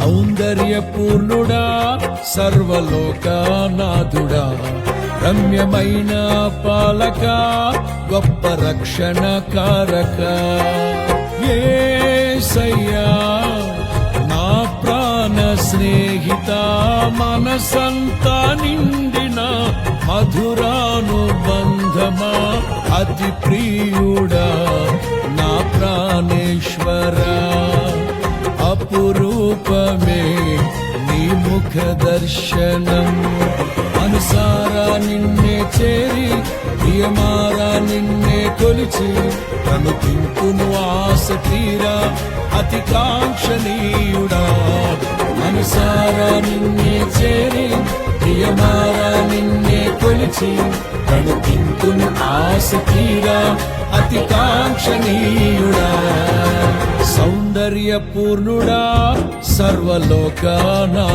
సౌందర్యపూర్ణుడా సర్వలోకనాథుడా రమ్యమైన పాలక గొప్ప రక్షణ కారక యేసయ్యా నా ప్రాణ స్నేహిత మనసంతా నిండిన మధురానుబంధమా అతి ప్రియుడా నా ప్రాణేశ్వరా అపురూపమే నీ ముఖ దర్శనం అనుసారా నిన్నే చేరి ప్రియమారా నిన్నే కొలిచి కనుపింపును ఆశ తీరా అతి కాంక్షణీయుడా అనుసారా నిన్నే చేరి ప్రియమారా నిన్నే కొలిచి కనుపింపును ఆశ తీరా అతి కాంక్షణీయుడా సౌందర్యపూర్ణుడా సర్వలోకనాథుడా